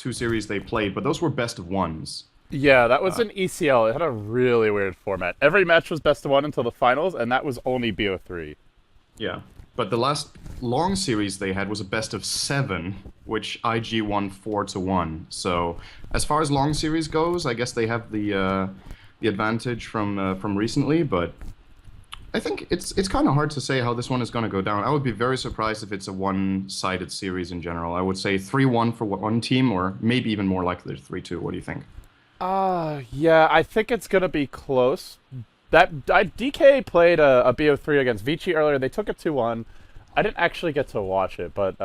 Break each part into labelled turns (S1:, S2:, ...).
S1: two series they played, but those were best of ones.
S2: Yeah, that was an ECL. It had a really weird format. Every match was best of one until the finals, and that was only BO3.
S1: Yeah. But the last long series they had was a best of seven, which IG won 4-1. So as far as long series goes, I guess they have the advantage from recently. But I think it's kind of hard to say how this one is going to go down. I would be very surprised if it's a one-sided series in general. I would say 3-1 for one team, or maybe even more likely 3-2. What do you think?
S2: Yeah, I think it's gonna be close. DK played a BO3 against Vici earlier. They took it 2-1. I didn't actually get to watch it, but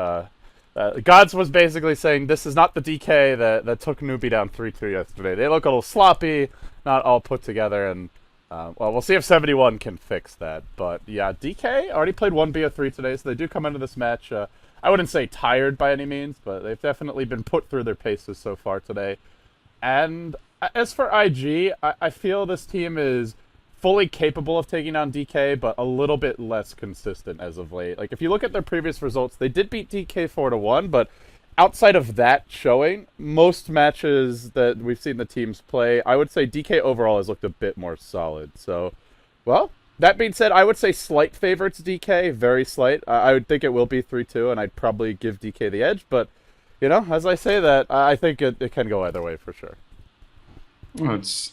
S2: Gods was basically saying this is not the DK that took Newbie down 3-2 yesterday. They look a little sloppy, not all put together, and well, we'll see if 71 can fix that. But yeah, DK already played one BO3 today, so they do come into this match. I wouldn't say tired by any means, but they've definitely been put through their paces so far today. And as for IG, I feel this team is fully capable of taking on DK, but a little bit less consistent as of late. Like, if you look at their previous results, they did beat DK 4-1, but outside of that showing, most matches that we've seen the teams play, I would say DK overall has looked a bit more solid. So, well, that being said, I would say slight favorites DK, very slight. I would think it will be 3-2, and I'd probably give DK the edge, but, you know, as I say that, I think it can go either way for sure.
S1: Well, it's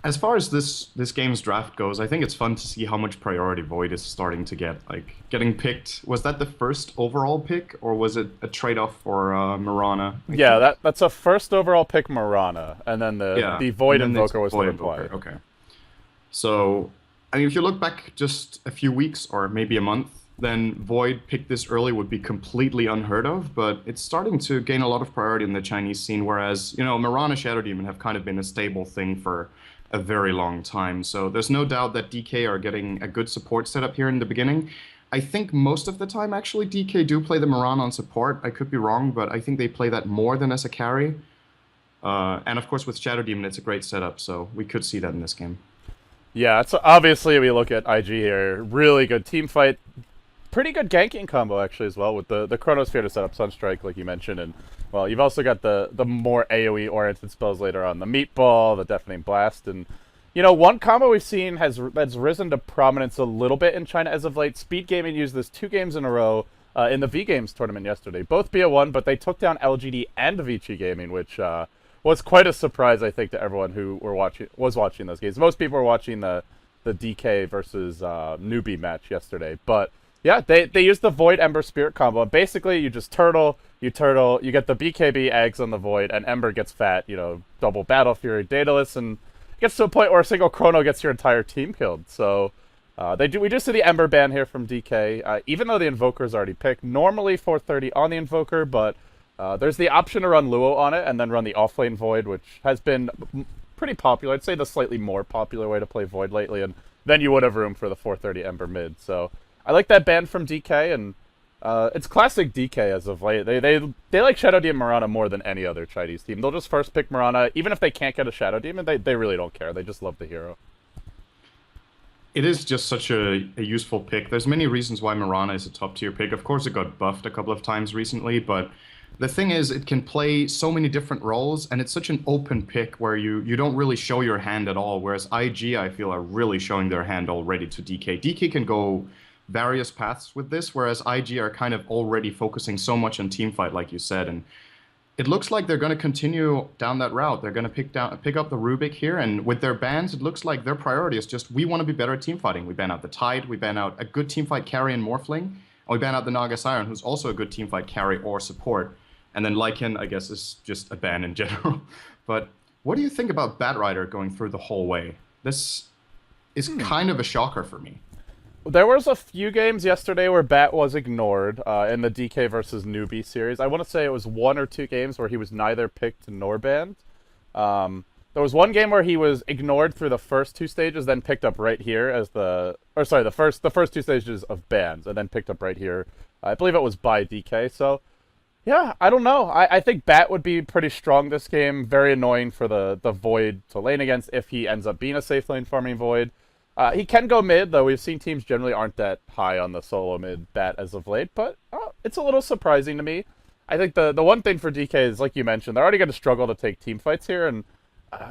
S1: as far as this game's draft goes, I think it's fun to see how much priority Void is starting to get. Like, getting picked, was that the first overall pick, or was it a trade-off for Mirana?
S2: Yeah, that's a first overall pick, Mirana, and then the Void Invoker was the reply.
S1: Okay. So, I mean, if you look back just a few weeks or maybe a month, then Void picked this early would be completely unheard of, but it's starting to gain a lot of priority in the Chinese scene, whereas, you know, Mirana Shadow Demon have kind of been a stable thing for a very long time. So there's no doubt that DK are getting a good support setup here in the beginning. I think most of the time, actually, DK do play the Mirana on support. I could be wrong, but I think they play that more than as a carry. And of course, with Shadow Demon, it's a great setup, so we could see that in this game.
S2: Yeah, it's obviously we look at IG here. Really good team fight. Pretty good ganking combo, actually, as well, with the Chronosphere to set up Sunstrike, like you mentioned. And, well, you've also got the more AoE-oriented spells later on. The Meatball, the Deafening Blast. And, you know, one combo we've seen that's risen to prominence a little bit in China as of late. Speed Gaming used this 2 games in a row in the V-Games tournament yesterday. Both BO1, but they took down LGD and Vici Gaming, which was quite a surprise, I think, to everyone who was watching those games. Most people were watching the DK versus Newbie match yesterday, but yeah, they use the Void Ember Spirit combo. Basically, you just turtle, you get the BKB eggs on the Void, and Ember gets fat, you know, double Battle Fury, Daedalus, and it gets to a point where a single Chrono gets your entire team killed. So we do see the Ember ban here from DK, even though the Invoker is already picked. Normally 430 on the Invoker, but there's the option to run Luo on it and then run the offlane Void, which has been pretty popular. I'd say the slightly more popular way to play Void lately, and then you would have room for the 430 Ember mid. So I like that ban from DK, and it's classic DK as of late. They like Shadow Demon Mirana more than any other Chinese team. They'll just first pick Mirana, even if they can't get a Shadow Demon. They really don't care. They just love the hero.
S1: It is just such a useful pick. There's many reasons why Mirana is a top tier pick. Of course, it got buffed a couple of times recently, but the thing is, it can play so many different roles, and it's such an open pick where you don't really show your hand at all, whereas IG, I feel, are really showing their hand already to DK. DK can go various paths with this, whereas IG are kind of already focusing so much on teamfight, like you said, and it looks like they're going to continue down that route. They're going to pick up the Rubik here, and with their bans, it looks like their priority is just, we want to be better at teamfighting. We ban out the Tide, we ban out a good teamfight carry and Morphling, and we ban out the Naga Siren, who's also a good teamfight carry or support. And then Lycan, I guess, is just a ban in general. But what do you think about Batrider going through the whole way? This is kind of a shocker for me.
S2: There was a few games yesterday where Bat was ignored in the DK versus Newbie series. I want to say it was 1 or 2 games where he was neither picked nor banned. There was one game where he was ignored through the first 2 stages, then picked up right here as the first 2 stages of bans, and then picked up right here. I believe it was by DK. So yeah, I don't know. I think Bat would be pretty strong this game. Very annoying for the Void to lane against if he ends up being a safe lane farming Void. He can go mid, though we've seen teams generally aren't that high on the solo mid Bat as of late, but it's a little surprising to me. I think the one thing for DK is, like you mentioned, they're already going to struggle to take team fights here, and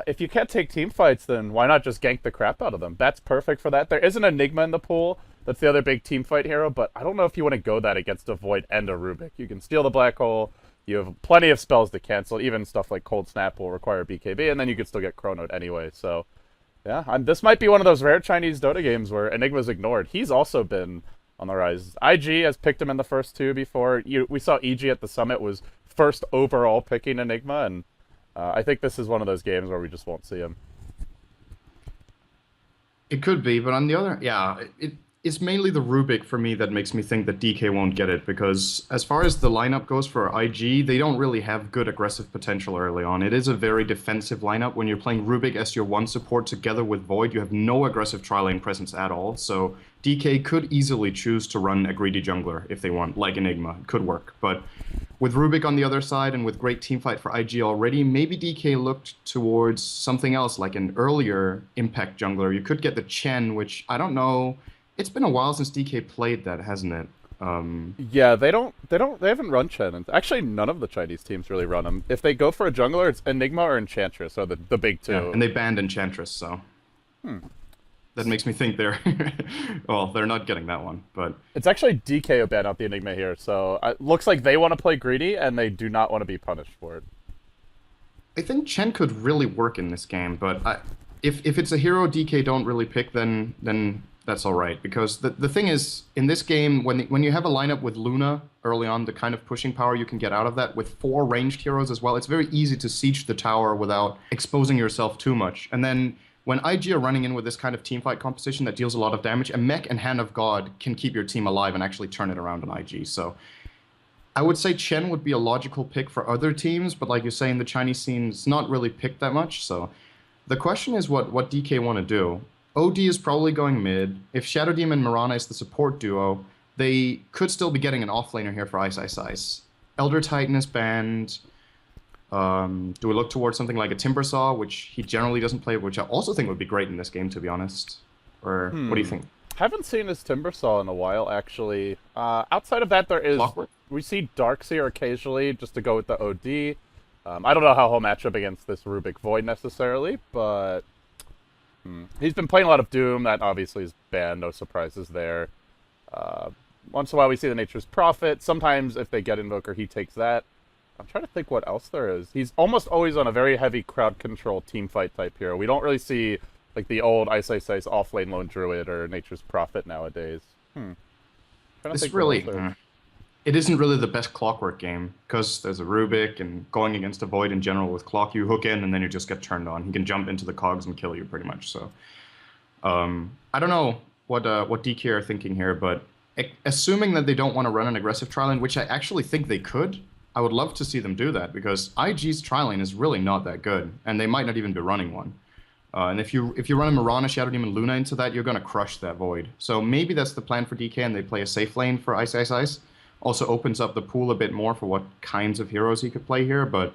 S2: if you can't take team fights, then why not just gank the crap out of them? That's perfect for that. There is an Enigma in the pool. That's the other big team fight hero, but I don't know if you want to go that against a Void and a Rubik. You can steal the Black Hole. You have plenty of spells to cancel. Even stuff like Cold Snap will require BKB, and then you can still get Chronoed anyway. So, yeah, this might be one of those rare Chinese Dota games where Enigma's ignored. He's also been on the rise. IG has picked him in the first two before. We saw EG at the Summit was first overall picking Enigma, and I think this is one of those games where we just won't see him.
S1: It could be, but on the other, yeah, it's mainly the Rubik for me that makes me think that DK won't get it, because as far as the lineup goes for IG, they don't really have good aggressive potential early on. It is a very defensive lineup. When you're playing Rubik as your one support together with Void, you have no aggressive tri-lane presence at all, so DK could easily choose to run a greedy jungler if they want, like Enigma. It could work, but with Rubik on the other side and with great teamfight for IG already, maybe DK looked towards something else, like an earlier impact jungler. You could get the Chen, which I don't know. It's been a while since DK played that, hasn't it?
S2: Yeah, they haven't run Chen. And actually, none of the Chinese teams really run them. If they go for a jungler, it's Enigma or Enchantress, so the big two.
S1: Yeah, and they banned Enchantress, so that makes me think they're well, they're not getting that one. But
S2: it's actually DK who banned out the Enigma here, so it looks like they want to play greedy and they do not want to be punished for it.
S1: I think Chen could really work in this game, but if it's a hero DK don't really pick, then that's all right, because the thing is, in this game, when you have a lineup with Luna early on, the kind of pushing power you can get out of that with 4 ranged heroes as well, it's very easy to siege the tower without exposing yourself too much. And then when IG are running in with this kind of teamfight composition that deals a lot of damage, a mech and Hand of God can keep your team alive and actually turn it around on IG. So I would say Chen would be a logical pick for other teams, but like you're saying, the Chinese scene's not really picked that much. So the question is what DK want to do. OD is probably going mid. If Shadow Demon and Mirana is the support duo, they could still be getting an offlaner here for Ice Ice Ice. Elder Titan is banned. Do we look towards something like a Timbersaw, which he generally doesn't play, which I also think would be great in this game, to be honest? Or what do you think?
S2: Haven't seen his Timbersaw in a while, actually. Outside of that, there is...
S1: Clockwork?
S2: We see Darkseer occasionally, just to go with the OD. I don't know how he'll match up against this Rubik Void necessarily, but... He's been playing a lot of Doom. That obviously is banned. No surprises there. Once in a while, we see the Nature's Prophet. Sometimes, if they get Invoker, he takes that. I'm trying to think what else there is. He's almost always on a very heavy crowd control teamfight type hero. We don't really see like the old Ice Ice Ice off-lane Lone Druid or Nature's Prophet nowadays.
S1: It's really... It isn't really the best Clockwork game, because there's a Rubik, and going against a Void in general with Clock, you hook in and then you just get turned on. He can jump into the cogs and kill you pretty much. So I don't know what DK are thinking here, but assuming that they don't want to run an aggressive tri-lane, which I actually think they could, I would love to see them do that, because IG's tri-lane is really not that good, and they might not even be running one. And if you run a Mirana, Shadow Demon, Luna into that, you're going to crush that Void. So maybe that's the plan for DK, and they play a safe lane for Ice Ice Ice. Also opens up the pool a bit more for what kinds of heroes he could play here, but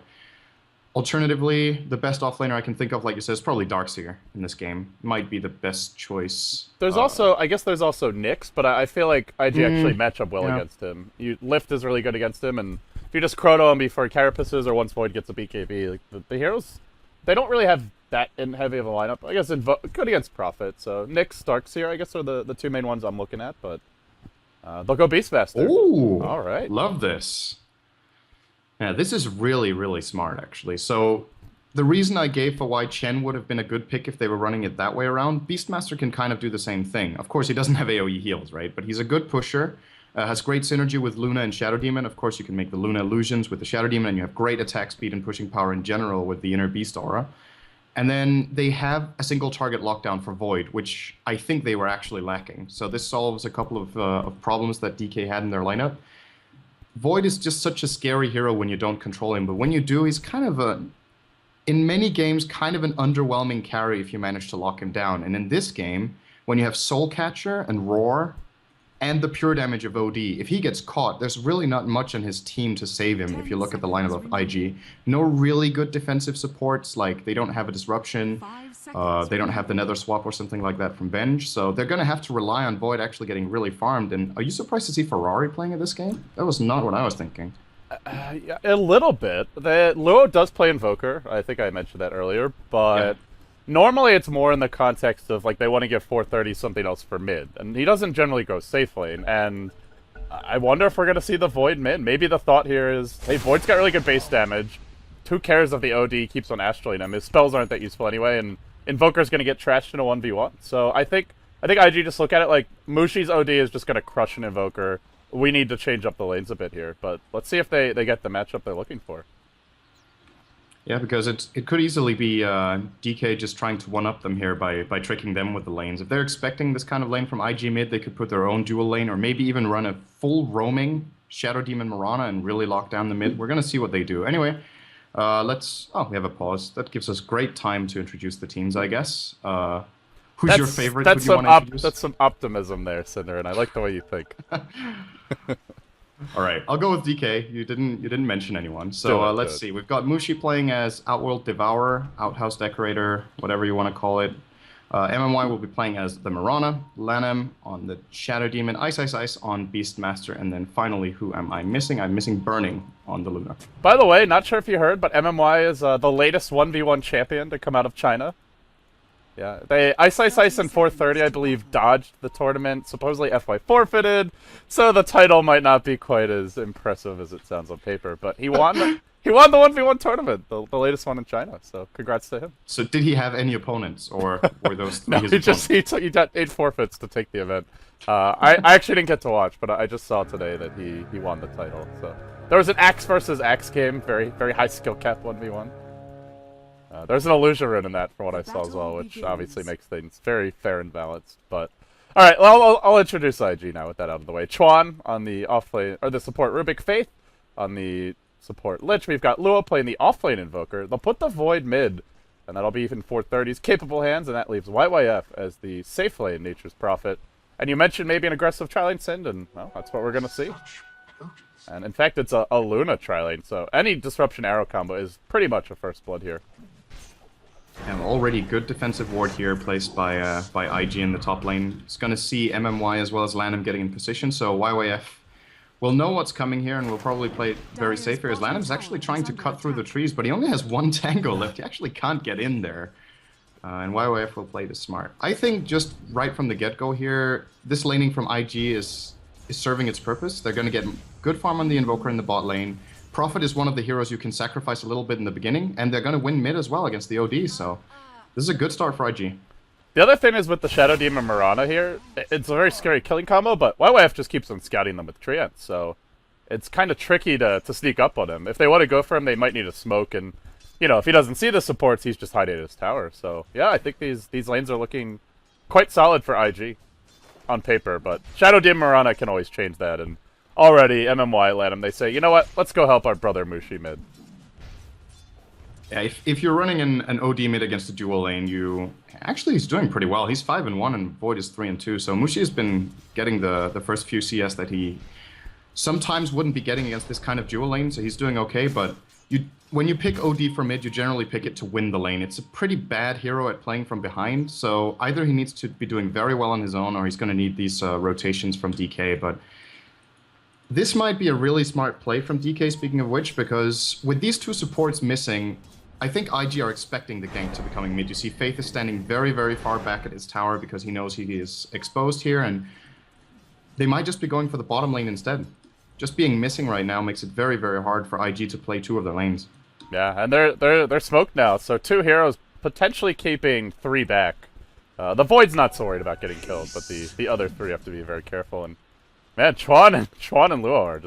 S1: alternatively, the best offlaner I can think of, like you said, is probably Darkseer in this game. Might be the best choice.
S2: There's also, I guess there's also Nyx, but I feel like IG actually match up well against him. Lift is really good against him, and if you just chrono him before Carapaces or once Void gets a BKB, like the heroes, they don't really have that heavy of a lineup. I guess good against Prophet, so Nyx, Darkseer, I guess are the two main ones I'm looking at, but... they'll go Beastmaster.
S1: Ooh,
S2: all right.
S1: Love this. Yeah, this is really, really smart, actually. So the reason I gave for why Chen would have been a good pick if they were running it that way around, Beastmaster can kind of do the same thing. Of course, he doesn't have AoE heals, right? But he's a good pusher, has great synergy with Luna and Shadow Demon. Of course, you can make the Luna illusions with the Shadow Demon, and you have great attack speed and pushing power in general with the Inner Beast aura. And then they have a single target lockdown for Void, which I think they were actually lacking. So this solves a couple of problems that DK had in their lineup. Void is just such a scary hero when you don't control him, but when you do, he's kind of in many games, kind of an underwhelming carry if you manage to lock him down. And in this game, when you have Soul Catcher and Roar, and the pure damage of OD, if he gets caught, there's really not much on his team to save him if you look at the lineup of IG. No really good defensive supports, like they don't have a Disruption, they don't have the Nether Swap or something like that from Venge, so they're going to have to rely on Void actually getting really farmed. And are you surprised to see Ferrari playing in this game? That was not what I was thinking.
S2: Yeah, a little bit. Luo does play Invoker. I think I mentioned that earlier,
S1: Yeah.
S2: but normally it's more in the context of like they want to give 430 something else for mid, and he doesn't generally go safe lane. And I wonder if we're gonna see the Void mid. Maybe the thought here is, hey, Void's got really good base damage. Who cares if the OD keeps on astraling him? His spells aren't that useful anyway, and Invoker's gonna get trashed in a 1v1. So I think IG just look at it like Mushi's OD is just gonna crush an Invoker. We need to change up the lanes a bit here, but let's see if they get the matchup they're looking for.
S1: Yeah, because it could easily be DK just trying to one-up them here by tricking them with the lanes. If they're expecting this kind of lane from IG mid, they could put their own dual lane or maybe even run a full roaming Shadow Demon Mirana and really lock down the mid. We're going to see what they do. Anyway, let's... Oh, we have a pause. That gives us great time to introduce the teams, I guess. Who's your favorite? Who do you want to introduce?
S2: That's some optimism there, Cinder, and I like the way you think.
S1: All right, I'll go with DK. You didn't mention anyone, so let's see. We've got Mushi playing as Outworld Devourer, Outhouse Decorator, whatever you want to call it. MMY will be playing as the Mirana, Lanham on the Shadow Demon, Ice Ice Ice on Beastmaster, and then finally, who am I missing? I'm missing Burning on the Luna.
S2: By the way, not sure if you heard, but MMY is the latest 1v1 champion to come out of China. Yeah, they Ice Ice Ice and 430, I believe, dodged the tournament. Supposedly FY forfeited, so the title might not be quite as impressive as it sounds on paper. But he won. He won the 1v1 tournament, the latest one in China. So congrats to him.
S1: So did he have any opponents, or were those
S2: No,
S1: his
S2: he got 8 forfeits to take the event. I actually didn't get to watch, but I just saw today that he won the title. So there was an Axe versus Axe game, very high skill cap 1v1. There's an illusion rune in that, from what I saw as well, which obviously makes things very fair and balanced. But all right, well, I'll introduce IG now with that out of the way. Chuan on the offlane, or the support Rubik Faith on the support Lich. We've got Luo playing the offlane Invoker. They'll put the Void mid, and that'll be even 430's capable hands, and that leaves YYF as the safe lane Nature's Prophet. And you mentioned maybe an aggressive tri-lane Sind, and well, that's what we're gonna see. And in fact, it's a Luna tri-lane, so any Disruption Arrow combo is pretty much a first blood here.
S1: And already good defensive ward here placed by IG in the top lane. It's going to see MMY as well as Lanham getting in position, so YYF will know what's coming here and will probably play it very safe here, as Lanham's actually trying to cut through the trees, but he only has one tango left. He actually can't get in there. And YYF will play this smart. I think just right from the get-go here, this laning from IG is serving its purpose. They're going to get good farm on the Invoker in the bot lane. Prophet is one of the heroes you can sacrifice a little bit in the beginning, and they're going to win mid as well against the OD, so this is a good start for IG.
S2: The other thing is with the Shadow Demon Mirana here, it's a very scary killing combo, but YYF just keeps on scouting them with Treant, so it's kind of tricky to sneak up on him. If they want to go for him, they might need a smoke, and, you know, if he doesn't see the supports, he's just hiding at his tower. So, yeah, I think these lanes are looking quite solid for IG on paper, but Shadow Demon Mirana can always change that, and already, MMY let him. They say, you know what? Let's go help our brother Mushi mid.
S1: Yeah, if you're running an OD mid against a dual lane, you... Actually, he's doing pretty well. He's 5-1 and Void is 3-2. So Mushi has been getting the first few CS that he sometimes wouldn't be getting against this kind of dual lane. So he's doing okay, but when you pick OD for mid, you generally pick it to win the lane. It's a pretty bad hero at playing from behind. So either he needs to be doing very well on his own, or he's going to need these rotations from DK. But this might be a really smart play from DK, speaking of which, because with these two supports missing, I think IG are expecting the gank to be coming mid. You see Faith is standing very far back at his tower because he knows he is exposed here, and they might just be going for the bottom lane instead. Just being missing right now makes it very hard for IG to play two of their lanes.
S2: Yeah, and they're smoked now, so 2 heroes potentially keeping 3 back. The Void's not so worried about getting killed, but the other 3 have to be very careful. And man, Chuan and Luo are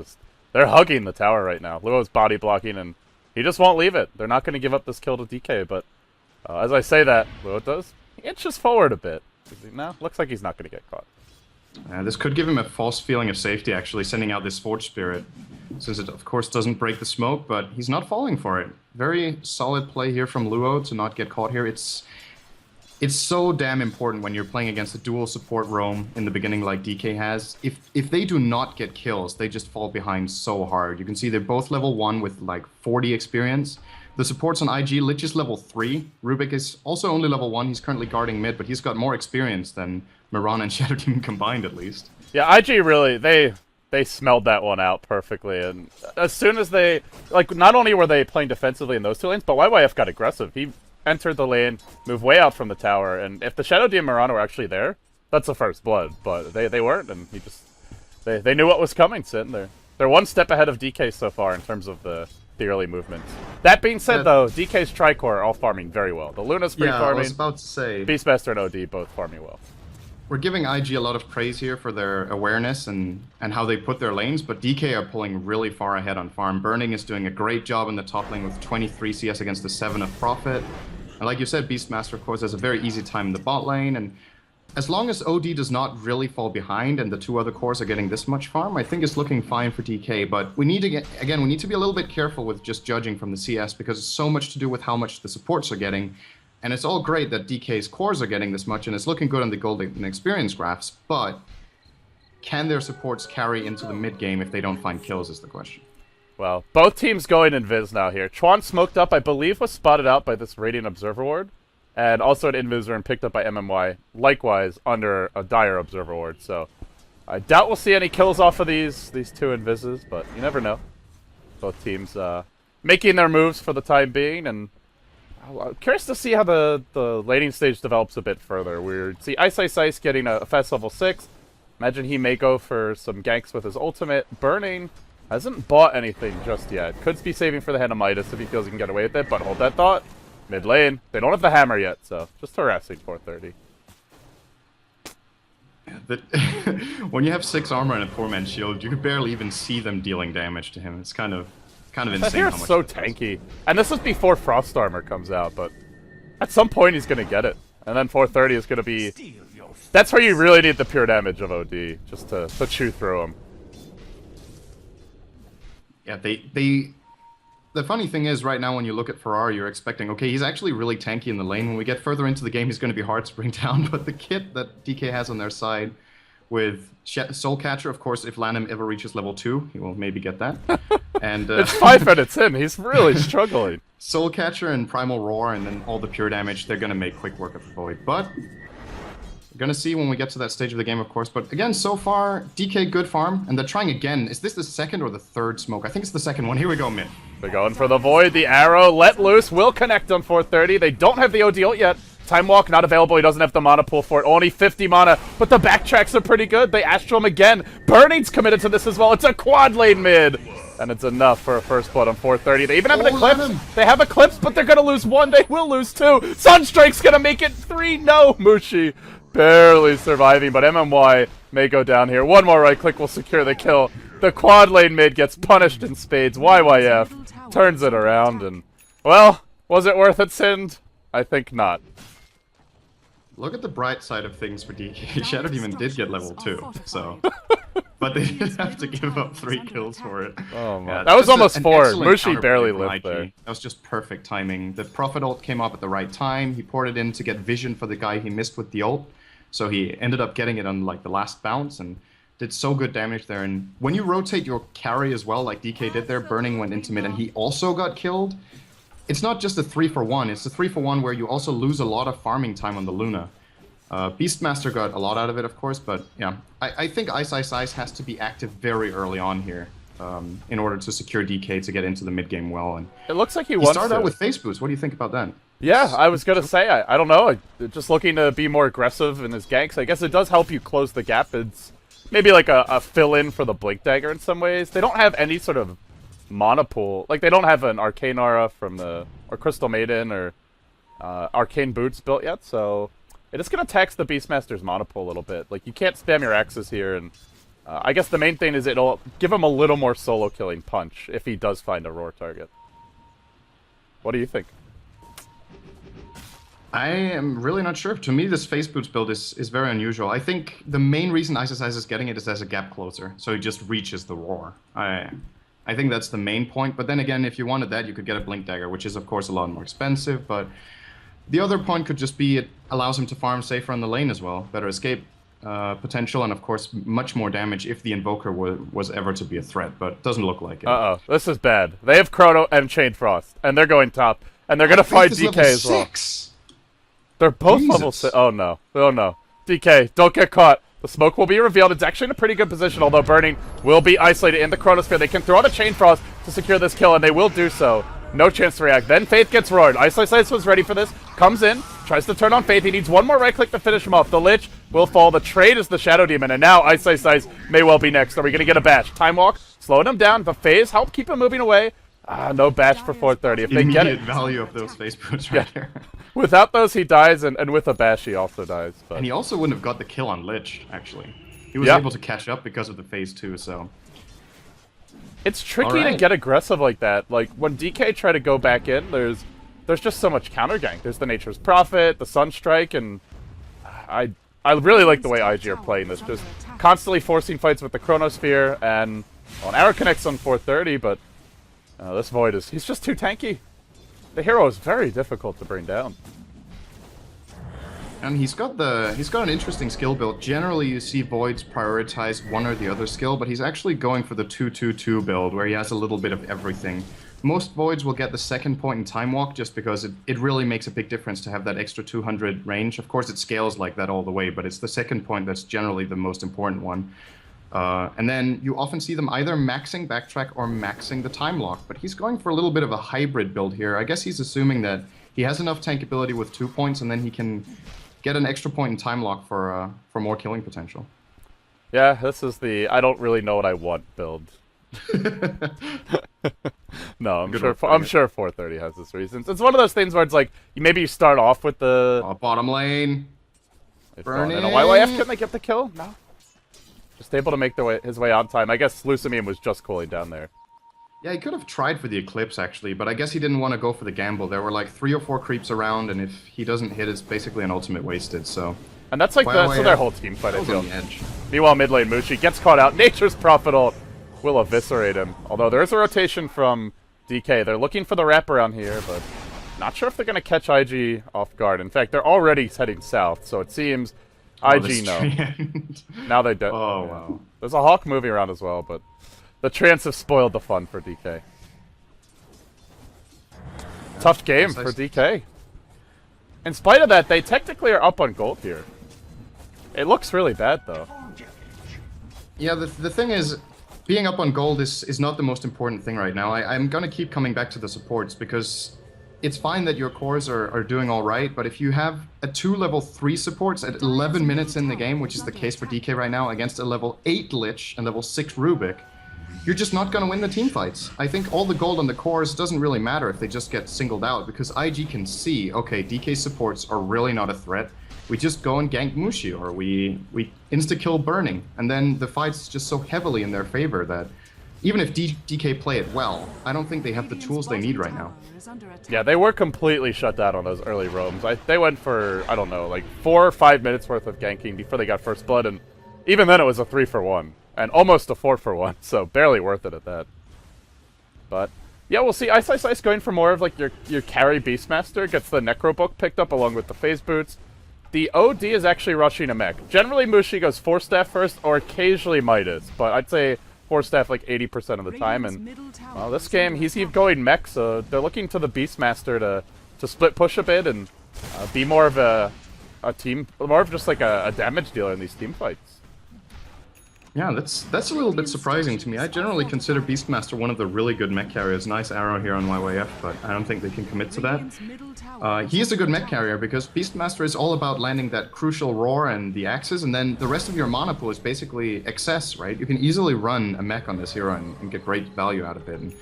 S2: they're hugging the tower right now. Luo's body blocking, and he just won't leave it. They're not going to give up this kill to DK, but as I say that, Luo does. He inches forward a bit. No, looks like he's not going to get caught.
S1: This could give him a false feeling of safety, actually, sending out this Forge Spirit, since it, of course, doesn't break the smoke, but he's not falling for it. Very solid play here from Luo to not get caught here. It's so damn important when you're playing against a dual support roam in the beginning like DK has. If they do not get kills, they just fall behind so hard. You can see they're both level 1 with like 40 experience. The supports on IG, Lich is level 3. Rubik is also only level 1. He's currently guarding mid, but he's got more experience than Mirana and Shadow Demon combined, at least.
S2: Yeah, IG really, they They smelled that one out perfectly, and as soon as they, like, not only were they playing defensively in those 2 lanes, but YYF got aggressive. He entered the lane, moved way out from the tower, and if the Shadow Demon Mirana were actually there, that's the first blood, but they weren't, and he just, they knew what was coming, sitting there. They're one step ahead of DK so far in terms of the early movements. That being said, though, DK's Tricore are all farming very well. The Luna's free farming.
S1: I was about to say.
S2: Beastmaster and OD both farming well.
S1: We're giving IG a lot of praise here for their awareness and how they put their lanes, but DK are pulling really far ahead on farm. Burning is doing a great job in the top lane with 23 CS against the 7 of Prophet. And like you said, Beastmaster, of course, has a very easy time in the bot lane, and as long as OD does not really fall behind and the 2 other cores are getting this much farm, I think it's looking fine for DK. But we need to we need to be a little bit careful with just judging from the CS, because it's so much to do with how much the supports are getting. And it's all great that DK's cores are getting this much, and it's looking good on the golden experience graphs, but can their supports carry into the mid game if they don't find kills is the question.
S2: Well, both teams going Invis now here. Chuan smoked up, I believe, was spotted out by this Radiant Observer Ward, and also an Invisor and picked up by MMY, likewise under a Dire Observer Ward. So I doubt we'll see any kills off of these 2 Invises, but you never know. Both teams making their moves for the time being, and I'm curious to see how the laning stage develops a bit further. We see Ice getting a fast level 6. Imagine he may go for some ganks with his ultimate. Burning hasn't bought anything just yet. Could be saving for the Hand of Midas if he feels he can get away with it, but hold that thought. Mid lane, they don't have the hammer yet, so just harassing 430.
S1: When you have 6 armor and a 4-man shield, you could barely even see them dealing damage to him. It's kind of insane how much.
S2: So tanky. And this is before Frost Armor comes out, but at some point he's going to get it. And then 430 is going to be... That's where you really need the pure damage of OD, just to chew through him.
S1: Yeah, the funny thing is, right now when you look at Ferrari, you're expecting, okay, he's actually really tanky in the lane. When we get further into the game, he's going to be hard to bring down, but the kit that DK has on their side with Soul Catcher, of course, if Lanham ever reaches level 2, he will maybe get that. And
S2: it's 5 minutes in, he's really struggling.
S1: Soul Catcher and Primal Roar, and then all the pure damage, they're going to make quick work of the Void. But we're going to see when we get to that stage of the game, of course. But again, so far, DK good farm, and they're trying again. Is this the second or the third smoke? I think it's the second one. Here we go, mid.
S2: They're going for the Void, the arrow, let loose, will connect on 430. They don't have the OD ult yet. Time Walk not available, he doesn't have the mana pool for it. Only 50 mana, but the backtracks are pretty good. They Astral him again. Burning's committed to this as well. It's a quad lane mid. And it's enough for a first blood on 430. They even have an Eclipse. They have Eclipse, but they're going to lose 1. They will lose 2. Sunstrike's going to make it 3. No, Mushi barely surviving, but MMY may go down here. One more right click will secure the kill. The quad lane mid gets punished in spades. YYF turns it around, and, well, was it worth it, Sind? I think not.
S1: Look at the bright side of things for DK. Shadow Demon did get level 2, so... But they did have to give up 3 kills for it.
S2: Oh my. Yeah, that was almost 4. Mushi barely lived there.
S1: That was just perfect timing. The Prophet ult came up at the right time. He poured it in to get vision for the guy he missed with the ult. So he ended up getting it on like the last bounce and did so good damage there. And when you rotate your carry as well, like DK did there, Burning went into mid and he also got killed. It's not just a 3-for-1, it's a 3-for-1 where you also lose a lot of farming time on the Luna. Beastmaster got a lot out of it, of course, but yeah, I think Ice has to be active very early on here in order to secure DK to get into the mid game well. And
S2: it looks like he wants to.
S1: Started out with face boost. What do you think about that?
S2: Yeah, I was gonna say I don't know. Just looking to be more aggressive in his ganks. I guess it does help you close the gap. It's maybe like a fill-in for the Blink Dagger in some ways. They don't have any sort of mana pool. Like they don't have an Arcane Aura from the Crystal Maiden or Arcane Boots built yet, so. It is going to tax the Beastmaster's mana pool a little bit. Like, you can't spam your axes here, and I guess the main thing is it'll give him a little more solo-killing punch if he does find a roar target. What do you think?
S1: I am really not sure. To me, this Face Boots build is very unusual. I think the main reason Ice is getting it is as a gap closer, so he just reaches the roar. I think that's the main point, but then again, if you wanted that, you could get a Blink Dagger, which is, of course, a lot more expensive, but... The other point could just be it allows him to farm safer on the lane as well. Better escape potential, and of course much more damage if the Invoker was ever to be a threat, but it doesn't look like it.
S2: Uh-oh, this is bad. They have Chrono and Chain Frost, and they're going top, and they're going to fight DK as well.
S1: 6.
S2: They're both level 6. Oh no. Oh no. DK, don't get caught. The smoke will be revealed. It's actually in a pretty good position, although Burning will be isolated in the Chronosphere. They can throw out a Chain Frost to secure this kill, and they will do so. No chance to react. Then Faith gets roared. Ice was ready for this. Comes in, tries to turn on Faith. He needs one more right click to finish him off. The Lich will fall. The trade is the Shadow Demon, and now Ice may well be next. Are we going to get a bash? Time Walk, slowing him down. The phase help keep him moving away. No bash for 430. If they get it,
S1: value of those phase boots right there.
S2: Without those, he dies, and with a bash, he also dies. But.
S1: And he also wouldn't have got the kill on Lich, actually. He was able to catch up because of the phase 2, so...
S2: It's tricky to get aggressive like that. Like, when DK try to go back in, there's just so much counter gank. There's the Nature's Prophet, the Sunstrike, and... I really like the way IG are playing this. Just constantly forcing fights with the Chronosphere, and... Well, an arrow connects on 430, but... this Void he's just too tanky. The hero is very difficult to bring down.
S1: And he's got an interesting skill build. Generally, you see Voids prioritize one or the other skill, but he's actually going for the 2-2-2 build, where he has a little bit of everything. Most Voids will get the second point in Time Walk, just because it really makes a big difference to have that extra 200 range. Of course, it scales like that all the way, but it's the second point that's generally the most important one. And then you often see them either maxing Backtrack or maxing the Time Lock, but he's going for a little bit of a hybrid build here. I guess he's assuming that he has enough tank ability with 2 points, and then he can get an extra point in Time Lock for more killing potential.
S2: Yeah, this is the I don't really know what I want build. No, I'm sure 430 has its reasons. It's one of those things where it's like maybe you start off with the
S1: bottom lane.
S2: Burning. And a YYF, can they get the kill? No. Just able to make his way on time. I guess Lucimium was just cooling down there.
S1: Yeah, he could have tried for the Eclipse, actually, but I guess he didn't want to go for the gamble. There were like 3 or 4 creeps around, and if he doesn't hit, it's basically an ultimate wasted, so...
S2: And that's like their whole team fight, I feel. Meanwhile, mid lane, Mushi gets caught out. Nature's Prophet will eviscerate him. Although there is a rotation from DK. They're looking for the wraparound here, but not sure if they're going to catch IG off guard. In fact, they're already heading south, so it seems IG no. Now they don't.
S1: Oh, wow.
S2: There's a Hawk moving around as well, but the Trance have spoiled the fun for DK. Tough game for DK. In spite of that, they technically are up on gold here. It looks really bad, though.
S1: Yeah, the thing is, being up on gold is not the most important thing right now. I'm going to keep coming back to the supports, because it's fine that your cores are doing all right, but if you have a 2 level 3 supports at 11 minutes in the game, which is the case for DK right now, against a level 8 Lich and level 6 Rubik, you're just not going to win the team fights. I think all the gold on the cores doesn't really matter if they just get singled out, because IG can see, okay, DK supports are really not a threat. We just go and gank Mushi, or we insta-kill Burning, and then the fight's just so heavily in their favor that even if DK play it well, I don't think they have the tools they need right now.
S2: Yeah, they were completely shut down on those early roams. They went for, I don't know, like 4 or 5 minutes worth of ganking before they got first blood, and even then it was a 3-for-1, and almost a 4-for-1, so barely worth it at that. But yeah, we'll see. Ice going for more of like your carry Beastmaster, gets the Necro Book picked up along with the phase boots. The OD is actually rushing a mech. Generally, Mushi goes 4-staff first, or occasionally Midas, but I'd say 4-staff like 80% of the time. And well, this game, he's going mech, so they're looking to the Beastmaster to split push a bit and be more of a team, more of just like a damage dealer in these team fights.
S1: Yeah, that's a little bit surprising to me. I generally consider Beastmaster one of the really good mech carriers. Nice arrow here on YYF, but I don't think they can commit to that. He is a good mech carrier because Beastmaster is all about landing that crucial roar and the axes, and then the rest of your mana pool is basically excess, right? You can easily run a mech on this hero and get great value out of it. And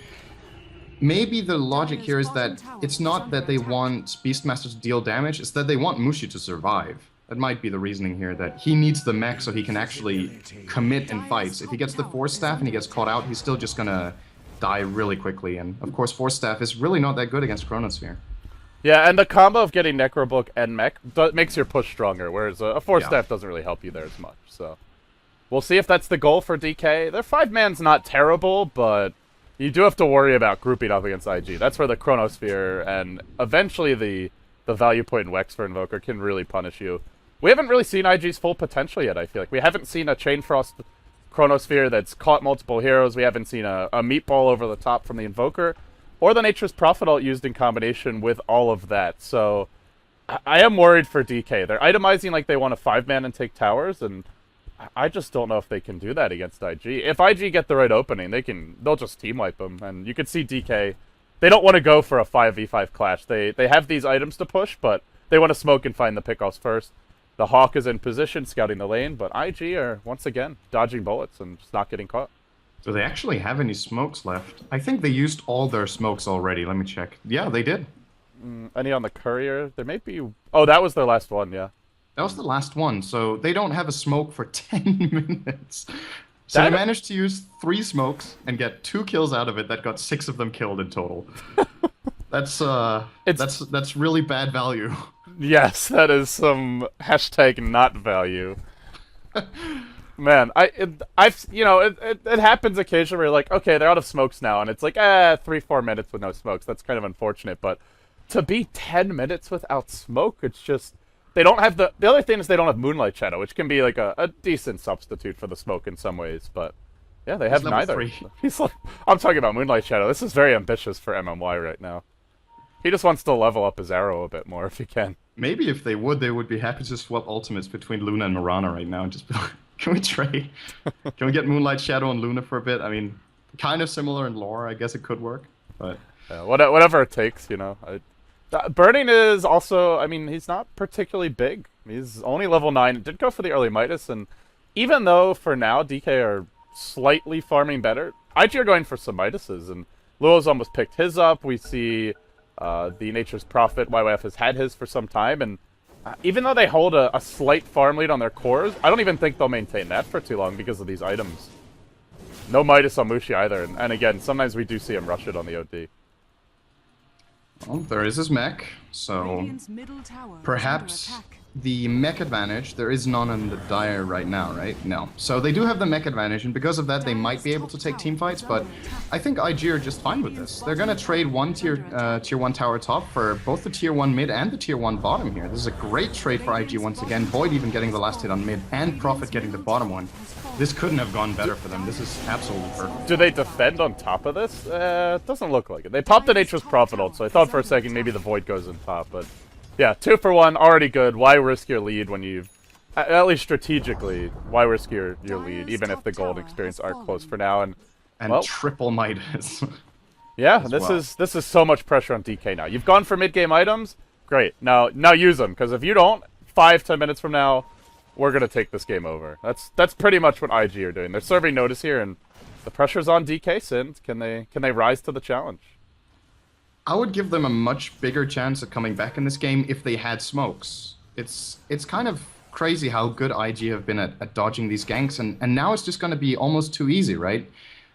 S1: maybe the logic here is that it's not that they want Beastmaster to deal damage, it's that they want Mushi to survive. That might be the reasoning here, that he needs the mech so he can actually commit in fights. If he gets the Force Staff and he gets caught out, he's still just gonna die really quickly. And of course, Force Staff is really not that good against Chronosphere.
S2: Yeah, and the combo of getting Necrobook and mech makes your push stronger, whereas a Force Staff doesn't really help you there as much. So we'll see if that's the goal for DK. Their 5-man's not terrible, but you do have to worry about grouping up against IG. That's where the Chronosphere and eventually the value point in Wex for Invoker can really punish you. We haven't really seen IG's full potential yet, I feel like. We haven't seen a Chain Frost Chronosphere that's caught multiple heroes. We haven't seen a meatball over the top from the Invoker, or the Nature's Prophet ult used in combination with all of that. So I am worried for DK. They're itemizing like they want a 5-man and take towers, and I just don't know if they can do that against IG. If IG get the right opening, they'll just team wipe them. And you could see DK. They don't want to go for a 5v5 clash. They have these items to push, but they want to smoke and find the pickoffs first. The Hawk is in position, scouting the lane, but IG are, once again, dodging bullets and just not getting caught.
S1: Do they actually have any smokes left? I think they used all their smokes already. Let me check. Yeah, they did.
S2: Any on the courier? There may be... Oh, that was their last one, yeah.
S1: That was the last one, so they don't have a smoke for 10 minutes. So they managed to use 3 smokes and get 2 kills out of it. That got 6 of them killed in total. That's really bad value.
S2: Yes, that is some hashtag not value. Man, it happens occasionally where you're like, okay, they're out of smokes now, and it's like, 3-4 minutes with no smokes. That's kind of unfortunate, but to be 10 minutes without smoke, it's just, they don't have the other thing is they don't have Moonlight Shadow, which can be like a decent substitute for the smoke in some ways, but yeah, they have neither. He's like, I'm talking about Moonlight Shadow. This is very ambitious for MMY right now. He just wants to level up his arrow a bit more if he can.
S1: Maybe if they would be happy to swap ultimates between Luna and Mirana right now and just be like, can we trade? Can we get Moonlight Shadow and Luna for a bit? I mean, kind of similar in lore. I guess it could work, but
S2: whatever it takes, you know. Burning is also, I mean, he's not particularly big. He's only level 9. It did go for the early Midas, and even though for now DK are slightly farming better, IG are going for some Midases, and Luo's almost picked his up. We see the Nature's Prophet, YYF has had his for some time, and even though they hold a slight farm lead on their cores, I don't even think they'll maintain that for too long because of these items. No Midas on Mushi either, and again, sometimes we do see him rush it on the OD.
S1: Well, there is his mech, so perhaps the mech advantage, there is none in the Dire right now, right? No. So they do have the mech advantage, and because of that, they might be able to take team fights, but I think IG are just fine with this. They're going to trade one tier 1 tower top for both the tier 1 mid and the tier 1 bottom here. This is a great trade for IG once again. Void even getting the last hit on mid, and Prophet getting the bottom one. This couldn't have gone better for them. This is absolutely perfect.
S2: Do they defend on top of this? It doesn't look like it. They popped the Nature's Prophet ult, so I thought for a second maybe the Void goes in top, but yeah, 2 for 1, already good. Why risk your lead when you've, at least strategically, why risk your lead, even if the gold experience are close for now, and well,
S1: triple Midas.
S2: Yeah, this is so much pressure on DK now. You've gone for mid-game items, great. Now use them, because if you don't, 5-10 minutes from now, we're gonna take this game over. That's pretty much what IG are doing. They're serving notice here, and the pressure's on DK. Sin, can they rise to the challenge?
S1: I would give them a much bigger chance of coming back in this game if they had smokes. It's kind of crazy how good IG have been at dodging these ganks, and now it's just going to be almost too easy, right?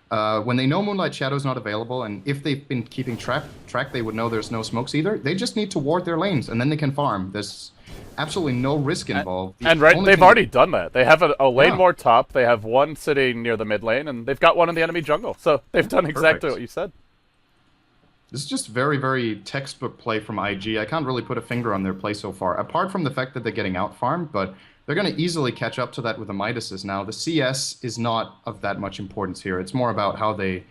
S1: When they know Moonlight Shadow's not available, and if they've been keeping track, they would know there's no smokes either. They just need to ward their lanes, and then they can farm. There's absolutely no risk involved.
S2: They've already done that. They have a lane more top, they have one sitting near the mid lane, and they've got one in the enemy jungle. So they've done exactly what you said.
S1: This is just very, very textbook play from IG. I can't really put a finger on their play so far, apart from the fact that they're getting out-farmed, but they're going to easily catch up to that with the Midases now. The CS is not of that much importance here. It's more about how they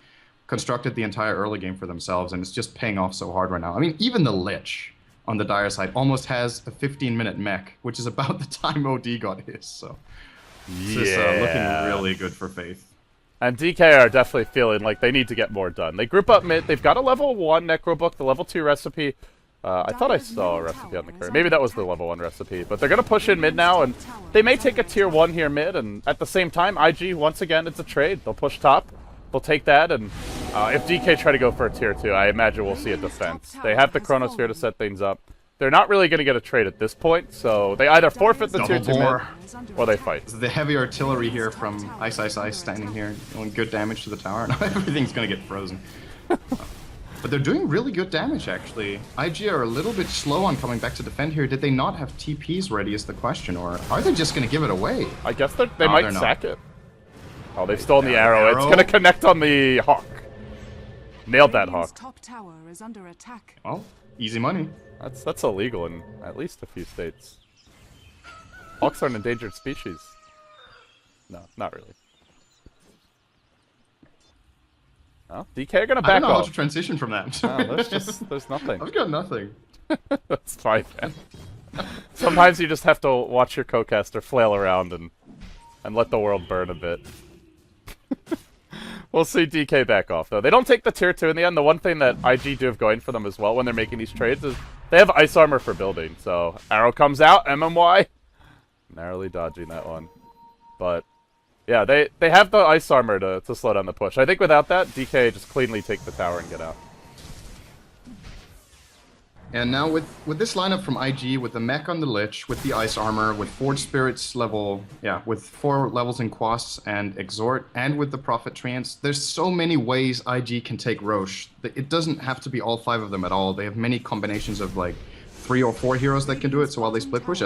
S1: constructed the entire early game for themselves, and it's just paying off so hard right now. I mean, even the Lich on the Dire side almost has a 15-minute mech, which is about the time OD got his, so this is looking really good for Faith.
S2: And DK are definitely feeling like they need to get more done. They group up mid. They've got a level 1 Necro book, the level 2 recipe. I thought I saw a recipe on the curve. Maybe that was the level 1 recipe. But they're going to push in mid now, and they may take a tier 1 here mid. And at the same time, IG, once again, it's a trade. They'll push top. They'll take that. And if DK try to go for a tier 2, I imagine we'll see a defense. They have the Chronosphere to set things up. They're not really going to get a trade at this point, so they either forfeit the tier 2 mid, or they fight.
S1: The heavy artillery here from Ice standing here, doing good damage to the tower. Now everything's going to get frozen. But they're doing really good damage, actually. IG are a little bit slow on coming back to defend here. Did they not have TPs ready is the question, or are they just going to give it away?
S2: I guess they might sack it. Oh, they've stolen the arrow. It's going to connect on the Hawk. Nailed that Hawk.
S3: Top tower is under attack.
S1: Well, easy money.
S2: That's illegal in at least a few states. Hawks are an endangered species. No, not really. Oh, DK are gonna back off.
S1: I don't know how to transition from that.
S2: No, there's nothing.
S1: I've got nothing.
S2: That's fine, man. Sometimes you just have to watch your co-caster flail around and and let the world burn a bit. We'll see DK back off, though. They don't take the tier 2 in the end. The one thing that IG do have going for them as well when they're making these trades is they have ice armor for building. So arrow comes out, MMY. Narrowly dodging that one. But yeah, they have the ice armor to slow down the push. I think without that, DK just cleanly take the tower and get out.
S1: And now with this lineup from IG, with the mech on the Lich, with the ice armor, with Forge Spirits level, yeah, with 4 levels in Quasts and Exhort, and with the Prophet Treants, there's so many ways IG can take Roche. It doesn't have to be all 5 of them at all. They have many combinations of like 3 or 4 heroes that can do it, so while they split push,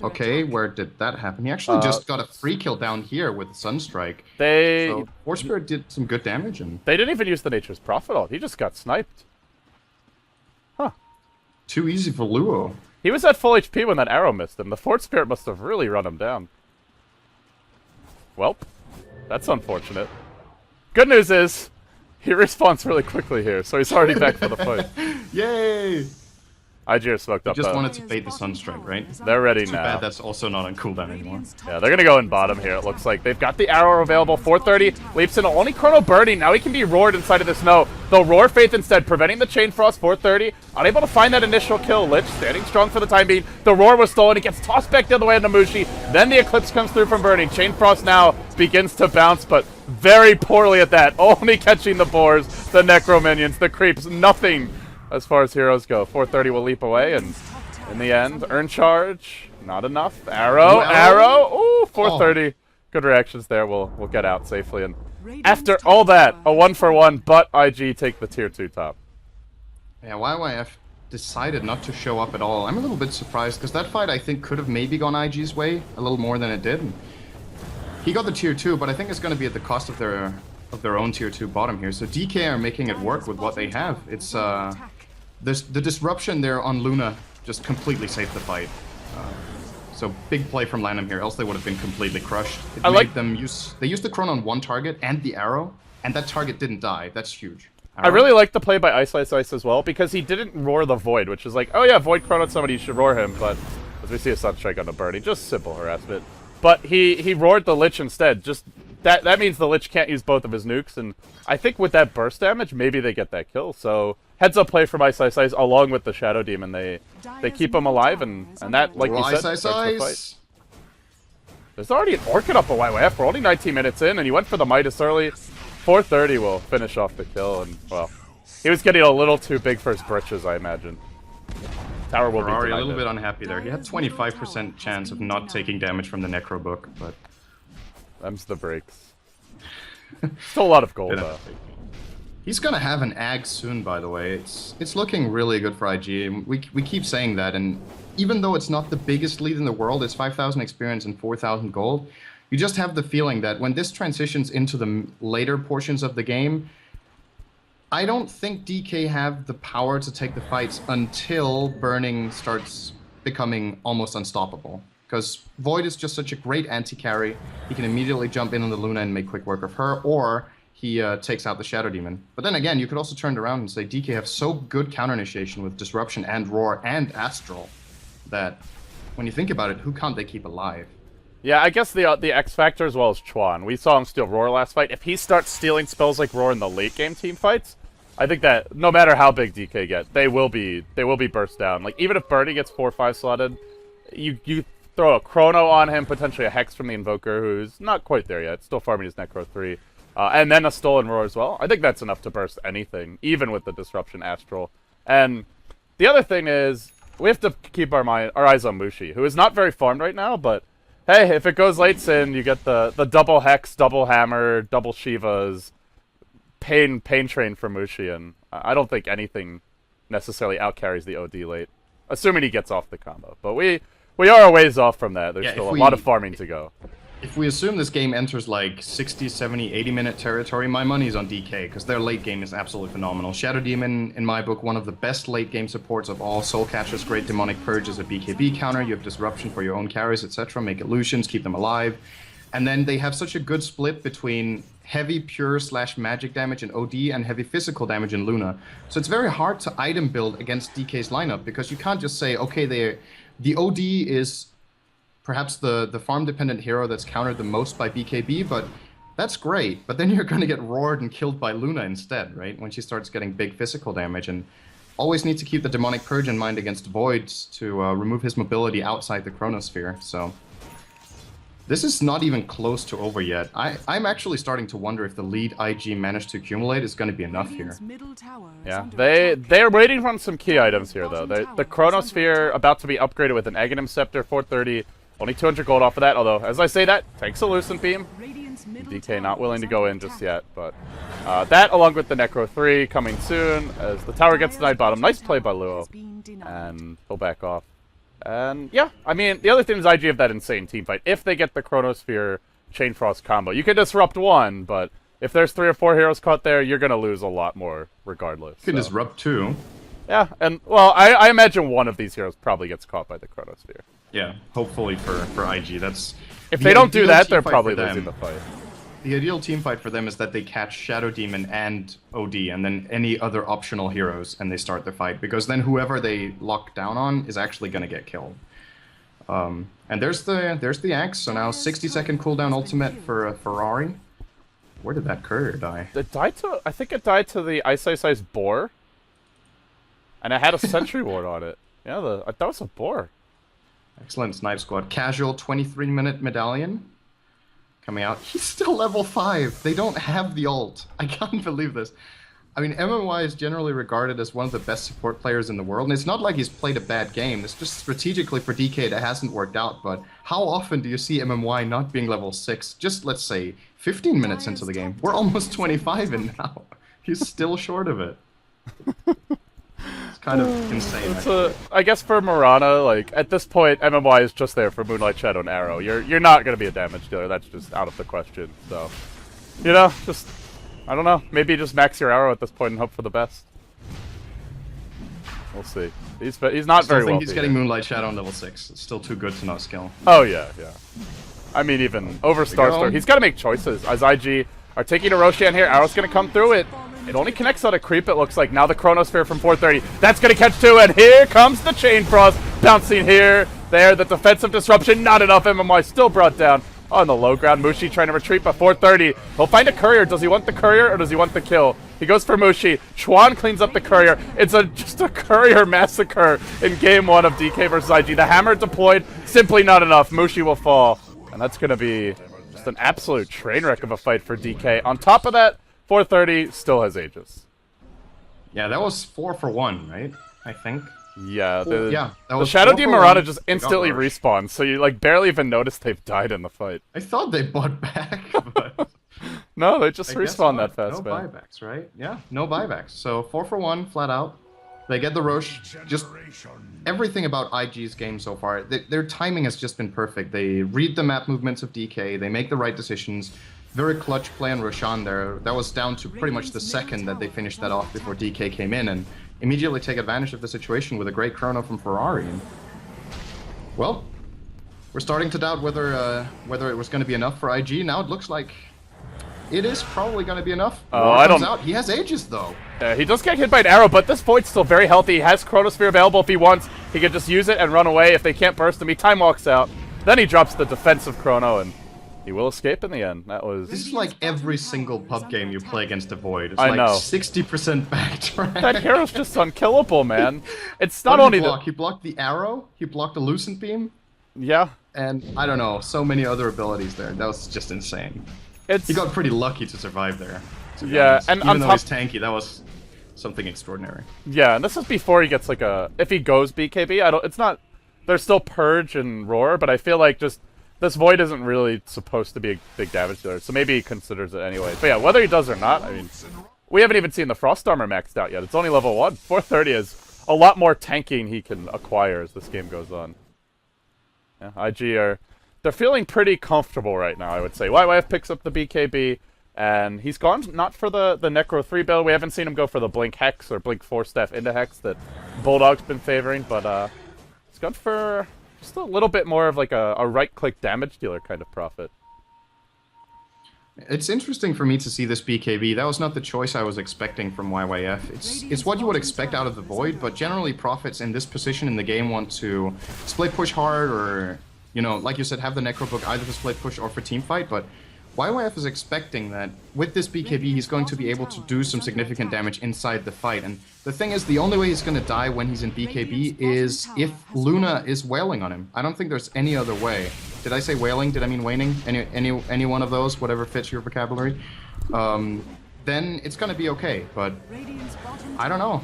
S1: okay, where did that happen? He actually just got a free kill down here with Sunstrike. So Forge Spirit did some good damage. And
S2: they didn't even use the Nature's Prophet ult. He just got sniped. Huh.
S1: Too easy for Luo.
S2: He was at full HP when that arrow missed him. The Forge Spirit must have really run him down. Welp. That's unfortunate. Good news is, he respawns really quickly here, so he's already back for the fight.
S1: Yay!
S2: IG are smoked up.
S1: Just wanted to bait the Sunstrike, right?
S2: They're ready
S1: Too
S2: now.
S1: bad that's also not on cooldown anymore.
S2: Yeah, they're gonna go in bottom here, it looks like. They've got the arrow available. 430 leaps in. Only Chrono burning. Now he can be roared inside of this no. They'll roar Faith instead, preventing the Chain Frost. 430 unable to find that initial kill. Lich standing strong for the time being. The roar was stolen. He gets tossed back the other way into Mushi. Then the Eclipse comes through from burning. Chain Frost now begins to bounce, but very poorly at that. Only catching the boars, the Necro minions, the creeps. Nothing as far as heroes go. 430 will leap away, and in the end, earn charge. Not enough. Arrow, arrow. Ooh, 430. Good reactions there. We'll get out safely. And after all that, a 1-for-1, but IG take the tier 2 top.
S1: Yeah, YYF decided not to show up at all. I'm a little bit surprised, because that fight I think could have maybe gone IG's way a little more than it did. He got the tier 2, but I think it's going to be at the cost of their own tier 2 bottom here. So DK are making it work with what they have. It's the disruption there on Luna just completely saved the fight. So big play from Lanham here, else they would have been completely crushed. It made them they used the Chrono on one target and the arrow, and that target didn't die. That's huge.
S2: I really like the play by Ice as well, because he didn't roar the Void, which is like, oh yeah, Void Chrono'd somebody, you should roar him, but as we see a Sunstrike on a birdie, just simple harassment. But he roared the Lich instead. Just that means the Lich can't use both of his nukes, and I think with that burst damage, maybe they get that kill. So heads up play from Ice along with the Shadow Demon. They keep him alive, and that, like you said, starts the fight. There's already an Orchid up a YYF. We're only 19 minutes in, and he went for the Midas early. 430 will finish off the kill, and well, he was getting a little too big for his britches, I imagine. Tower will be
S1: a little bit unhappy there. He had 25% chance of not taking damage from the Necro Book, but
S2: them's the breaks. Still a lot of gold though.
S1: He's gonna have an Ag soon, by the way. It's looking really good for IG. We keep saying that, and even though it's not the biggest lead in the world, it's 5,000 experience and 4,000 gold. You just have the feeling that when this transitions into the later portions of the game, I don't think DK have the power to take the fights until Burning starts becoming almost unstoppable. Because Void is just such a great anti-carry. He can immediately jump in on the Luna and make quick work of her, or he takes out the Shadow Demon. But then again, you could also turn it around and say DK have so good counter-initiation with Disruption and Roar and Astral that when you think about it, who can't they keep alive?
S2: Yeah, I guess the X Factor as well as Chuan. We saw him steal Roar last fight. If he starts stealing spells like Roar in the late game team fights, I think that no matter how big DK get, they will be burst down. Like even if Birdie gets 4 or 5 slotted, you throw a Chrono on him, potentially a Hex from the Invoker, who's not quite there yet, still farming his Necro 3, and then a Stolen Roar as well. I think that's enough to burst anything, even with the Disruption Astral. And the other thing is, we have to keep our eyes on Mushi, who is not very farmed right now, but hey, if it goes late Sin, you get the double Hex, double Hammer, double Shivas, pain train for Mushi, and I don't think anything necessarily outcarries the OD late, assuming he gets off the combo. But we are a ways off from that. There's still a lot of farming to go.
S1: If we assume this game enters like 60, 70, 80-minute territory, my money's on DK, because their late game is absolutely phenomenal. Shadow Demon, in my book, one of the best late game supports of all. Soul Catcher's great Demonic Purge is a BKB counter. You have Disruption for your own carries, etc. Make illusions, keep them alive. And then they have such a good split between heavy pure / magic damage in OD and heavy physical damage in Luna. So it's very hard to item build against DK's lineup, because you can't just say, okay, the OD is perhaps the farm-dependent hero that's countered the most by BKB, but that's great. But then you're going to get roared and killed by Luna instead, right? When she starts getting big physical damage, and always need to keep the Demonic Purge in mind against Void to remove his mobility outside the Chronosphere, so... This is not even close to over yet. I'm actually starting to wonder if the lead IG managed to accumulate is going to be enough here.
S2: Yeah, they're waiting on some key items here, though. The Chronosphere about to be upgraded with an Aghanim Scepter, 430, only 200 gold off of that, although, as I say that, takes a Lucent Beam. DK not willing to go in just yet, but that, along with the Necro 3, coming soon, as the tower gets denied bottom. Nice play by Luo, and he'll back off. And, yeah, I mean, the other thing is IG have that insane team fight. If they get the Chronosphere Chain Frost combo, you can disrupt one, but if there's 3 or 4 heroes caught there, you're going to lose a lot more regardless.
S1: You can disrupt 2.
S2: Yeah, and, well, I imagine one of these heroes probably gets caught by the Chronosphere.
S1: Yeah, hopefully for IG. That's
S2: if they don't do that, they're probably losing the fight.
S1: The ideal team fight for them is that they catch Shadow Demon and OD, and then any other optional heroes, and they start the fight, because then whoever they lock down on is actually going to get killed. And there's the axe, so now 60-second cooldown ultimate for Ferrari. Where did that courier die?
S2: It died to, I think it died to the Ice boar, and it had a sentry ward on it. Yeah, that was a boar.
S1: Excellent snipe squad. Casual 23-minute medallion. Coming out. He's still level 5. They don't have the ult. I can't believe this. I mean, MMY is generally regarded as one of the best support players in the world, and it's not like he's played a bad game. It's just strategically for DK that hasn't worked out, but how often do you see MMY not being level 6? Just, let's say, 15 minutes into the game. We're almost 25 in now. He's still short of it. It's kind of insane.
S2: I guess for Mirana, like, at this point, MMY is just there for Moonlight Shadow and Arrow. You're not going to be a damage dealer. That's just out of the question. So, you know, just, I don't know. Maybe just max your Arrow at this point and hope for the best. We'll see. He's not very well. I think
S1: he's getting Moonlight Shadow on level 6. It's still too good to not skill.
S2: Oh, yeah, yeah. I mean, even over Starstorm, he's got to make choices. As IG are taking a Roshan here, Arrow's going to come through it. It only connects on a creep, it looks like. Now the Chronosphere from 430. That's going to catch 2, and here comes the Chain Frost. Bouncing here, there, the defensive disruption, not enough. MMY still brought down on the low ground. Mushi trying to retreat, but 430. He'll find a courier. Does he want the courier, or does he want the kill? He goes for Mushi. Chuan cleans up the courier. It's just a courier massacre in game 1 of DK versus IG. The hammer deployed, simply not enough. Mushi will fall, and that's going to be just an absolute train wreck of a fight for DK. On top of that, 430 still has Aegis.
S1: Yeah, that was 4 for 1, right? I think.
S2: Yeah, the
S1: was
S2: Shadow Demon Mirana just instantly respawns, so you like barely even notice they've died in the fight.
S1: I thought they bought back, but
S2: no, they just respawn that fast.
S1: No buybacks, right? Yeah, no buybacks. So 4 for 1, flat out. They get the Roche. Just everything about IG's game so far. Their timing has just been perfect. They read the map movements of DK. They make the right decisions. Very clutch play on Roshan there. That was down to pretty much the second that they finished that off before DK came in, and immediately take advantage of the situation with a great chrono from Ferrari. And, well, we're starting to doubt whether it was going to be enough for IG. Now it looks like it is probably going to be enough. He has Aegis though.
S2: He does get hit by an arrow, but this Void's still very healthy. He has Chronosphere available if he wants. He can just use it and run away. If they can't burst him, he time walks out. Then he drops the defensive chrono, and he will escape in the end.
S1: This is like every single pub game you play against a Void. It's
S2: I
S1: like
S2: know.
S1: 60% backtrack.
S2: That hero's just unkillable, man. It's not only
S1: he blocked the arrow, he blocked the Lucent Beam.
S2: Yeah.
S1: And I don't know, so many other abilities there. That was just insane. He got pretty lucky to survive there.
S2: Yeah, and
S1: even though he's tanky, that was something extraordinary.
S2: Yeah, and this is before he gets like if he goes BKB, it's not, there's still Purge and Roar, but I feel like just this Void isn't really supposed to be a big damage dealer, so maybe he considers it anyway. But yeah, whether he does or not, I mean, we haven't even seen the Frost Armor maxed out yet. It's only level 1. 430 is a lot more tanking he can acquire as this game goes on. Yeah, IG they're feeling pretty comfortable right now, I would say. YYF picks up the BKB, and he's gone not for the Necro 3 build. We haven't seen him go for the Blink Hex or Blink 4 Staff into Hex that Bulldog's been favoring, but he's gone for just a little bit more of like a right-click damage dealer kind of profit.
S1: It's interesting for me to see this BKB. That was not the choice I was expecting from YYF. It's what you would expect out of the Void, but generally Prophets in this position in the game want to split push hard or you know, like you said, have the Necro Book either for split push or for team fight, but YYF is expecting that with this BKB he's going to be able to do some significant damage inside the fight, and the thing is, the only way he's going to die when he's in BKB is if Luna is wailing on him. I don't think there's any other way. Did I say wailing? Did I mean waning? Any one of those, whatever fits your vocabulary. Then it's going to be okay, but I don't know.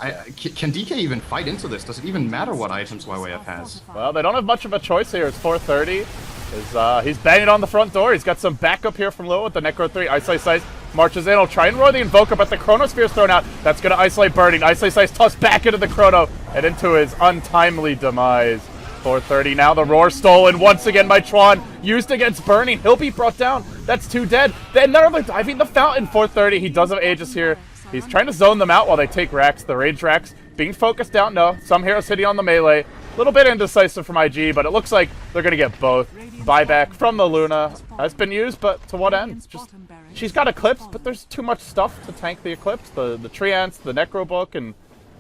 S1: Can DK even fight into this? Does it even matter what items YYF has?
S2: Well, they don't have much of a choice here. It's 4:30. He's banging on the front door. He's got some backup here from low with the Necro 3. Ice marches in. He'll try and roar the Invoker, but the Chronosphere's thrown out. That's going to isolate Burning. Ice tossed back into the Chrono and into his untimely demise. 4:30 now. The roar stolen once again by Chuan. Used against Burning. He'll be brought down. That's 2 dead. Then they're diving the fountain. 4:30. He does have Aegis here. He's trying to zone them out while they take racks. The range racks being focused down. No, some heroes hitting on the melee. A little bit indecisive from IG, but it looks like they're going to get both. Buyback from the Luna has been used, but to what end? She's got Eclipse, but there's too much stuff to tank the Eclipse. The Treants, the Necro Book, and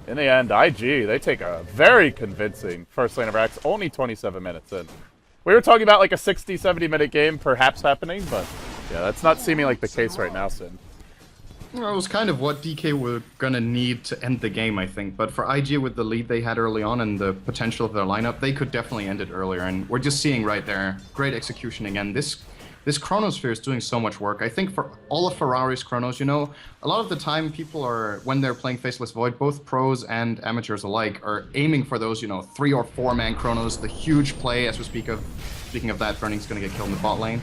S2: in the end, IG, they take a very convincing first lane of racks, only 27 minutes in. We were talking about like a 60, 70-minute game perhaps happening, but yeah, that's not seeming like the case right now, Sin.
S1: Well, it was kind of what DK were going to need to end the game, I think. But for IG, with the lead they had early on and the potential of their lineup, they could definitely end it earlier. And we're just seeing right there, great execution again. This Chronosphere is doing so much work. I think for all of Ferrari's Chronos, you know, a lot of the time people are, when they're playing Faceless Void, both pros and amateurs alike are aiming for those, you know, 3 or 4 man Chronos, the huge play, as we speak of. Speaking of that, Burning's going to get killed in the bot lane.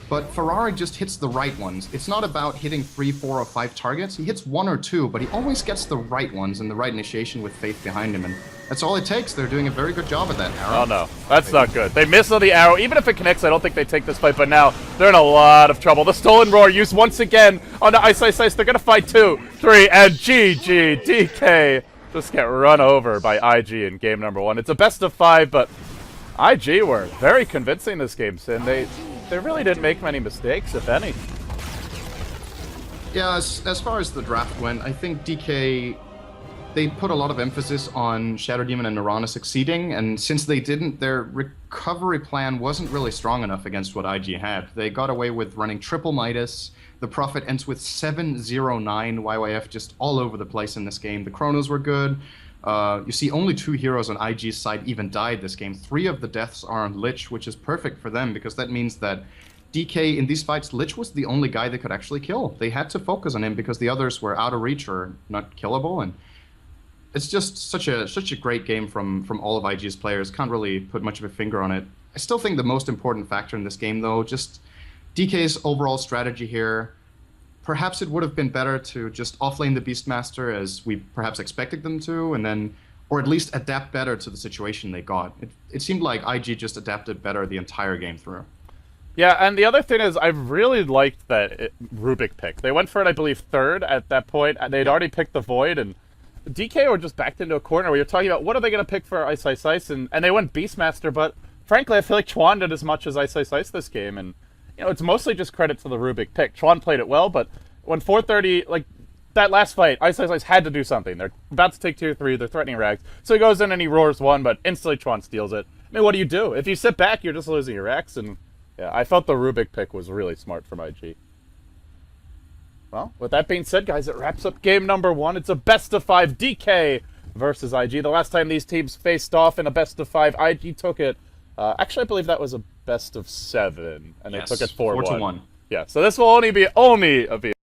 S1: But Ferrari just hits the right ones. It's not about hitting 3, 4, or 5 targets. He hits 1 or 2, but he always gets the right ones and the right initiation with faith behind him. And that's all it takes. They're doing a very good job at that. Arrow.
S2: Oh no, that's not good. They miss on the arrow. Even if it connects, I don't think they take this fight. But now they're in a lot of trouble. The Stolen Roar used once again on the Ice. They're going to fight 2, 3, and GG. DK just get run over by IG in game number 1. It's a best of 5, but IG were very convincing this game, Sin. They really didn't make many mistakes, if any.
S1: Yeah, as far as the draft went, I think DK, they put a lot of emphasis on Shadow Demon and Mirana succeeding, and since they didn't, their recovery plan wasn't really strong enough against what IG had. They got away with running triple Midas. The Prophet ends with 709, YYF just all over the place in this game. The Chronos were good. You see only 2 heroes on IG's side even died this game. 3 of the deaths are on Lich, which is perfect for them because that means that DK in these fights, Lich was the only guy they could actually kill. They had to focus on him because the others were out of reach or not killable, and it's just such a great game from all of IG's players. Can't really put much of a finger on it. I still think the most important factor in this game, though, just DK's overall strategy here. Perhaps it would have been better to just offlane the Beastmaster as we perhaps expected them to, and then, or at least adapt better to the situation they got. It seemed like IG just adapted better the entire game through.
S2: Yeah, and the other thing is, I really liked that Rubik pick. They went for it, I believe, 3rd at that point. They'd already picked the Void, and DK were just backed into a corner where you're talking about what are they going to pick for Ice, and they went Beastmaster, but frankly, I feel like Chuan did as much as Ice this game, and you know, it's mostly just credit to the Rubik pick. Chuan played it well, but when 4:30, like, that last fight, Ice had to do something. They're about to take tier 3, they're threatening rags, so he goes in and he roars 1, but instantly Chuan steals it. I mean, what do? If you sit back, you're just losing your racks, and yeah, I felt the Rubik pick was really smart from IG. Well, with that being said, guys, it wraps up game number 1. It's a best of 5 DK versus IG. The last time these teams faced off in a best of 5, IG took it. Actually, I believe that was a best of 7, and yes, they took it 4-1.
S1: 4-1.
S2: Yeah, so this will only be a